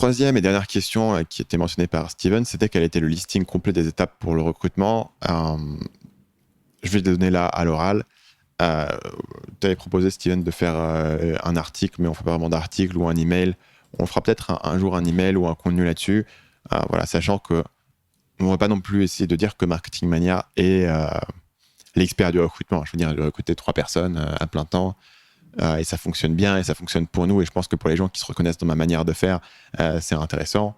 troisième et dernière question qui était mentionnée par Steven, c'était quel était le listing complet des étapes pour le recrutement. Je vais te donner là à l'oral. Tu avais proposé, Steven, de faire un article, mais on ne fait pas vraiment d'article ou un email. On fera peut-être un jour un email ou un contenu là-dessus. Voilà, sachant qu'on ne va pas non plus essayer de dire que Marketing Mania est l'expert du recrutement. Je veux dire, j'ai recruté 3 personnes à plein temps. Et ça fonctionne bien et ça fonctionne pour nous. Et je pense que pour les gens qui se reconnaissent dans ma manière de faire, c'est intéressant.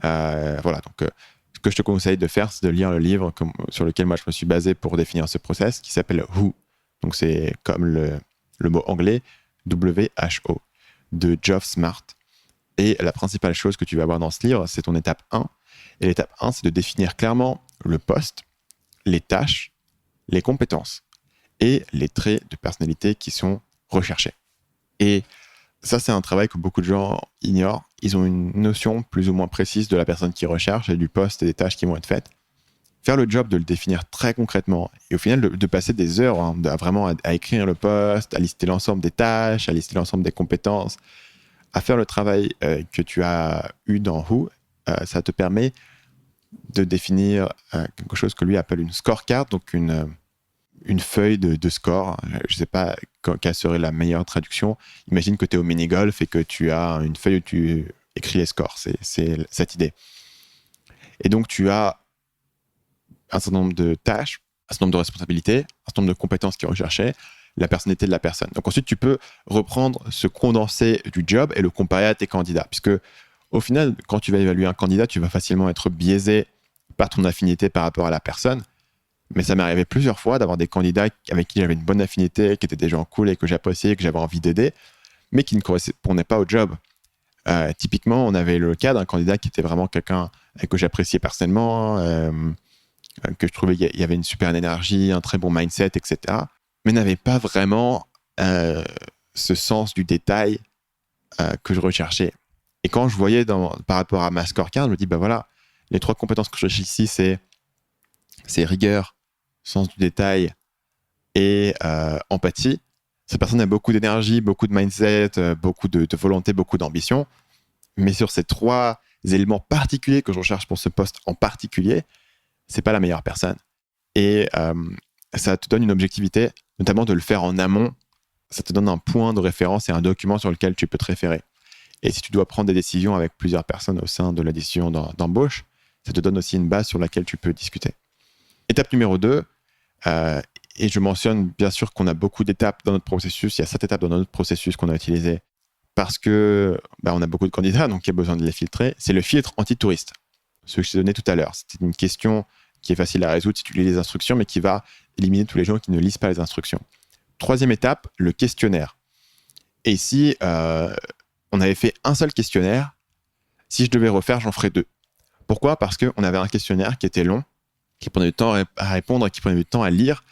Voilà, donc ce que je te conseille de faire, c'est de lire le livre sur lequel moi je me suis basé pour définir ce process, qui s'appelle Who. Donc c'est comme le mot anglais, W-H-O, de Geoff Smart. Et la principale chose que tu vas avoir dans ce livre, c'est ton étape 1. Et l'étape 1, c'est de définir clairement le poste, les tâches, les compétences et les traits de personnalité qui sont recherchés. Et ça, c'est un travail que beaucoup de gens ignorent. Ils ont une notion plus ou moins précise de la personne qui recherche et du poste et des tâches qui vont être faites. Faire le job de le définir très concrètement et au final de passer des heures vraiment à écrire le poste, à lister l'ensemble des tâches, à lister l'ensemble des compétences, à faire le travail que tu as eu dans Who, ça te permet de définir quelque chose que lui appelle une scorecard, donc une feuille de score. Je ne sais pas quelle serait la meilleure traduction. Imagine que tu es au mini-golf et que tu as une feuille où tu écris les scores. C'est cette idée. Et donc, tu as un certain nombre de tâches, un certain nombre de responsabilités, un certain nombre de compétences qui est recherché, la personnalité de la personne. Donc ensuite, tu peux reprendre ce condensé du job et le comparer à tes candidats. Puisque au final, quand tu vas évaluer un candidat, tu vas facilement être biaisé par ton affinité par rapport à la personne. Mais ça m'est arrivé plusieurs fois d'avoir des candidats avec qui j'avais une bonne affinité, qui étaient des gens cool et que j'appréciais, que j'avais envie d'aider, mais qui ne correspondaient pas au job. Typiquement, on avait le cas d'un candidat qui était vraiment quelqu'un que j'appréciais personnellement, que je trouvais qu'il y avait une super énergie, un très bon mindset, etc. Mais n'avait pas vraiment ce sens du détail que je recherchais. Et quand je voyais par rapport à ma scorecard, je me dis, bah voilà, les 3 compétences que je cherche ici, c'est rigueur, sens du détail et empathie. Cette personne a beaucoup d'énergie, beaucoup de mindset, beaucoup de volonté, beaucoup d'ambition. Mais sur ces 3 éléments particuliers que je recherche pour ce poste en particulier, c'est pas la meilleure personne. Et ça te donne une objectivité, notamment de le faire en amont. Ça te donne un point de référence et un document sur lequel tu peux te référer. Et si tu dois prendre des décisions avec plusieurs personnes au sein de la décision d'embauche, ça te donne aussi une base sur laquelle tu peux discuter. Étape numéro 2, et je mentionne bien sûr qu'on a beaucoup d'étapes dans notre processus. Il y a 7 étapes dans notre processus qu'on a utilisé parce que on a beaucoup de candidats, donc il y a besoin de les filtrer. C'est le filtre anti-touriste, ce que je t'ai donné tout à l'heure. C'était une question qui est facile à résoudre si tu lis les instructions, mais qui va éliminer tous les gens qui ne lisent pas les instructions. 3e étape, le questionnaire. Et ici, on avait fait un seul questionnaire. Si je devais refaire, j'en ferais 2. Pourquoi ? Parce qu'on avait un questionnaire qui était long, qui prenait du temps à répondre et qui prenait du temps à lire.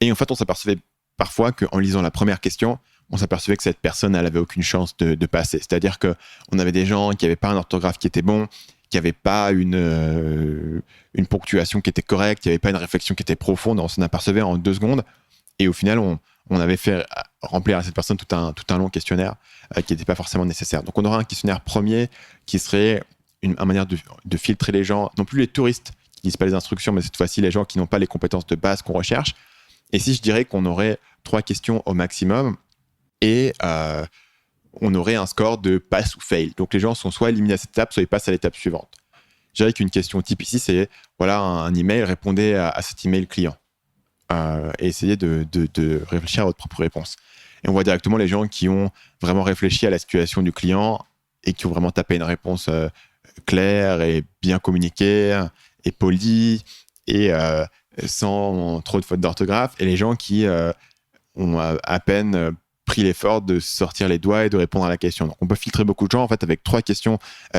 Et en fait, on s'apercevait parfois qu'en lisant la première question, on s'apercevait que cette personne, elle n'avait aucune chance de passer. C'est-à-dire qu'on avait des gens qui n'avaient pas un orthographe qui était bon, qui n'avaient pas une ponctuation qui était correcte, qui n'avaient pas une réflexion qui était profonde. On s'en apercevait en 2 secondes. Et au final, on avait fait remplir à cette personne tout un long questionnaire qui n'était pas forcément nécessaire. Donc, on aura un questionnaire premier qui serait une manière de filtrer les gens, non plus les touristes qui lisent pas les instructions, mais cette fois-ci, les gens qui n'ont pas les compétences de base qu'on recherche. Et si je dirais qu'on aurait 3 questions au maximum et on aurait un score de pass ou fail. Donc, les gens sont soit éliminés à cette étape, soit ils passent à l'étape suivante. Je dirais qu'une question type ici, c'est voilà, un email, répondez à cet email client. Et essayez de réfléchir à votre propre réponse. Et on voit directement les gens qui ont vraiment réfléchi à la situation du client et qui ont vraiment tapé une réponse claire et bien communiquée et polie et sans trop de fautes d'orthographe. Et les gens qui ont à peine pris l'effort de sortir les doigts et de répondre à la question. Donc, on peut filtrer beaucoup de gens en fait avec 3 questions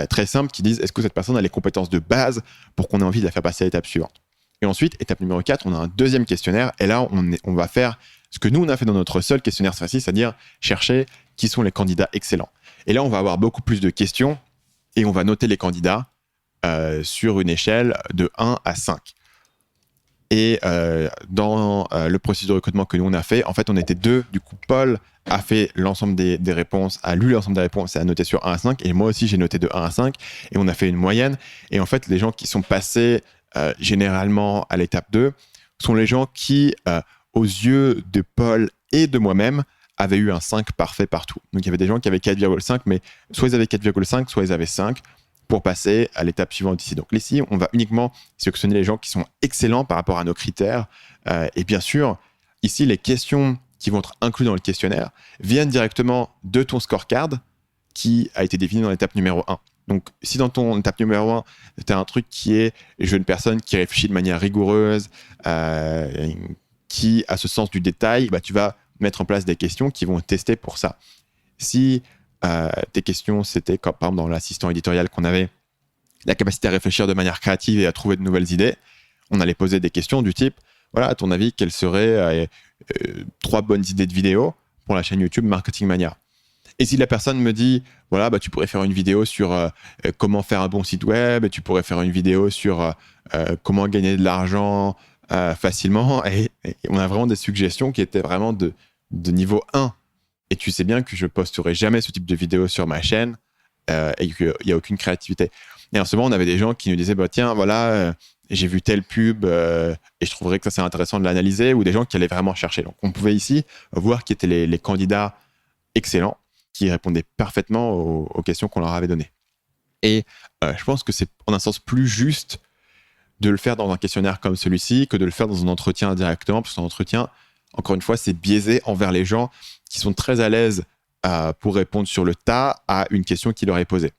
très simples qui disent est-ce que cette personne a les compétences de base pour qu'on ait envie de la faire passer à l'étape suivante. Et ensuite, étape numéro 4, on a un 2e questionnaire. Et là, on va faire ce que nous, on a fait dans notre seul questionnaire cette fois-ci, c'est-à-dire chercher qui sont les candidats excellents. Et là, on va avoir beaucoup plus de questions et on va noter les candidats sur une échelle de 1 à 5. Et dans le processus de recrutement que nous, on a fait, en fait, on était 2. Du coup, Paul a fait l'ensemble des réponses, a lu l'ensemble des réponses et a noté sur 1 à 5. Et moi aussi, j'ai noté de 1 à 5. Et on a fait une moyenne. Et en fait, les gens qui sont passés généralement à l'étape 2 sont les gens qui, aux yeux de Paul et de moi-même, avaient eu un 5 parfait partout. Donc, il y avait des gens qui avaient 4,5, mais soit ils avaient 4,5, soit ils avaient 5 pour passer à l'étape suivante ici. Donc ici, on va uniquement sélectionner les gens qui sont excellents par rapport à nos critères. Et bien sûr, ici, les questions qui vont être incluses dans le questionnaire viennent directement de ton scorecard qui a été défini dans l'étape numéro 1. Donc, si dans ton étape numéro 1, tu as un truc qui est « je veux une personne qui réfléchit de manière rigoureuse, qui a ce sens du détail », tu vas mettre en place des questions qui vont tester pour ça. Si tes questions, c'était comme par exemple dans l'assistant éditorial qu'on avait, la capacité à réfléchir de manière créative et à trouver de nouvelles idées, on allait poser des questions du type, voilà, à ton avis, quelles seraient 3 bonnes idées de vidéo pour la chaîne YouTube Marketing Mania? Et si la personne me dit, voilà, tu pourrais faire une vidéo sur comment faire un bon site web, et tu pourrais faire une vidéo sur comment gagner de l'argent facilement, et on a vraiment des suggestions qui étaient vraiment de niveau 1. Et tu sais bien que je posterai jamais ce type de vidéo sur ma chaîne et qu'il n'y a aucune créativité. Et en ce moment, on avait des gens qui nous disaient, tiens, voilà, j'ai vu telle pub et je trouverais que ça c'est intéressant de l'analyser, ou des gens qui allaient vraiment chercher. Donc, on pouvait ici voir qui étaient les candidats excellents qui répondaient parfaitement aux questions qu'on leur avait données. Et je pense que c'est en un sens plus juste de le faire dans un questionnaire comme celui-ci que de le faire dans un entretien directement, parce qu'un entretien, encore une fois, c'est biaisé envers les gens qui sont très à l'aise pour répondre sur le tas à une question qui leur est posée.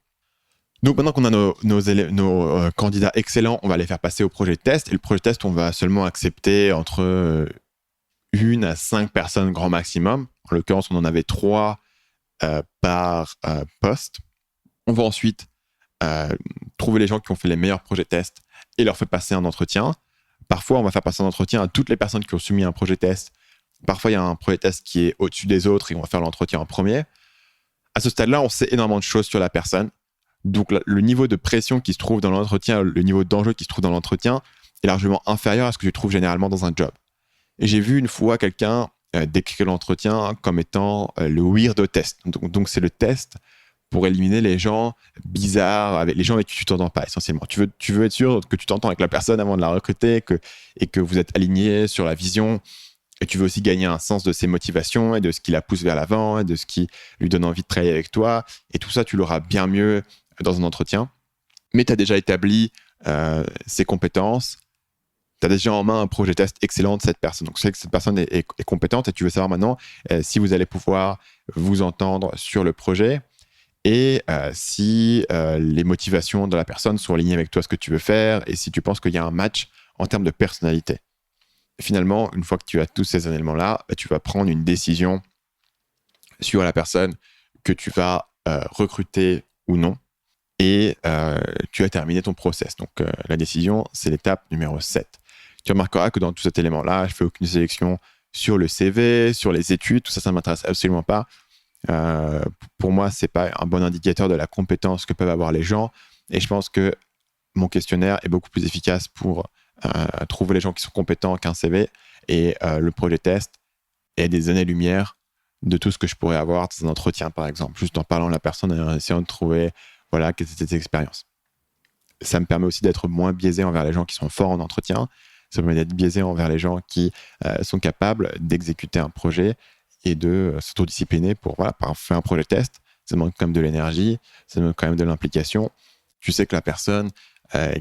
Donc maintenant qu'on a nos candidats excellents, on va les faire passer au projet de test. Et le projet de test, on va seulement accepter entre 1 à 5 personnes grand maximum. En l'occurrence, on en avait 3 par poste. On va ensuite trouver les gens qui ont fait les meilleurs projets de test et leur faire passer un entretien. Parfois, on va faire passer un entretien à toutes les personnes qui ont soumis un projet de test. Parfois, il y a un projet de test qui est au-dessus des autres et on va faire l'entretien en premier. À ce stade-là, on sait énormément de choses sur la personne. Donc, le niveau de pression qui se trouve dans l'entretien, le niveau d'enjeu qui se trouve dans l'entretien est largement inférieur à ce que tu trouves généralement dans un job. Et j'ai vu une fois quelqu'un décrire l'entretien comme étant le weirdo test. Donc, c'est le test pour éliminer les gens bizarres, les gens avec qui tu t'entends pas essentiellement. Tu veux être sûr que tu t'entends avec la personne avant de la recruter et que vous êtes alignés sur la vision. Et tu veux aussi gagner un sens de ses motivations et de ce qui la pousse vers l'avant et de ce qui lui donne envie de travailler avec toi. Et tout ça, tu l'auras bien mieux dans un entretien. Mais tu as déjà établi ses compétences. Tu as déjà en main un projet test excellent de cette personne. Donc, tu sais que cette personne est compétente et tu veux savoir maintenant si vous allez pouvoir vous entendre sur le projet et si les motivations de la personne sont alignées avec toi, ce que tu veux faire, et si tu penses qu'il y a un match en termes de personnalité. Finalement, une fois que tu as tous ces éléments-là, tu vas prendre une décision sur la personne que tu vas recruter ou non. Et tu as terminé ton process. Donc, la décision, c'est l'étape numéro 7. Tu remarqueras que dans tout cet élément-là, je ne fais aucune sélection sur le CV, sur les études. Tout ça, ça ne m'intéresse absolument pas. Pour moi, ce n'est pas un bon indicateur de la compétence que peuvent avoir les gens. Et je pense que mon questionnaire est beaucoup plus efficace pour trouver les gens qui sont compétents qu'un CV. Et le projet test est des années-lumière de tout ce que je pourrais avoir dans un entretien, par exemple, juste en parlant à la personne et en essayant de trouver quelles étaient tes expériences. Ça me permet aussi d'être moins biaisé envers les gens qui sont forts en entretien. Ça me permet d'être biaisé envers les gens qui sont capables d'exécuter un projet et de s'autodiscipliner pour faire un projet test. Ça demande quand même de l'énergie, ça demande quand même de l'implication. Tu sais que la personne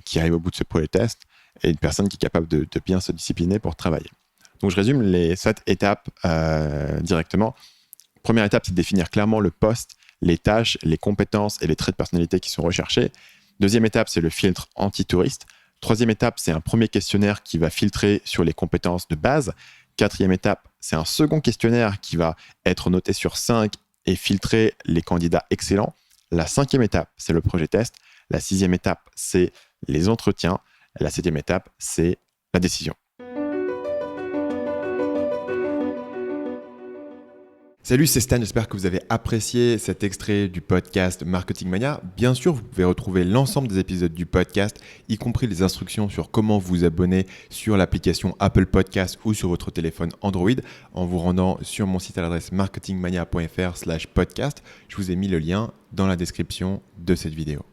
qui arrive au bout de ce projet test est une personne qui est capable de bien se discipliner pour travailler. Donc, je résume les 7 étapes directement. Première étape, c'est de définir clairement le poste, les tâches, les compétences et les traits de personnalité qui sont recherchés. Deuxième étape, c'est le filtre anti-touriste. Troisième étape, c'est un premier questionnaire qui va filtrer sur les compétences de base. Quatrième étape, c'est un second questionnaire qui va être noté sur 5 et filtrer les candidats excellents. La 5e étape, c'est le projet test. La 6e étape, c'est les entretiens. La 7e étape, c'est la décision. Salut, c'est Stan, j'espère que vous avez apprécié cet extrait du podcast Marketing Mania. Bien sûr, vous pouvez retrouver l'ensemble des épisodes du podcast, y compris les instructions sur comment vous abonner sur l'application Apple Podcast ou sur votre téléphone Android en vous rendant sur mon site à l'adresse marketingmania.fr/podcast. Je vous ai mis le lien dans la description de cette vidéo.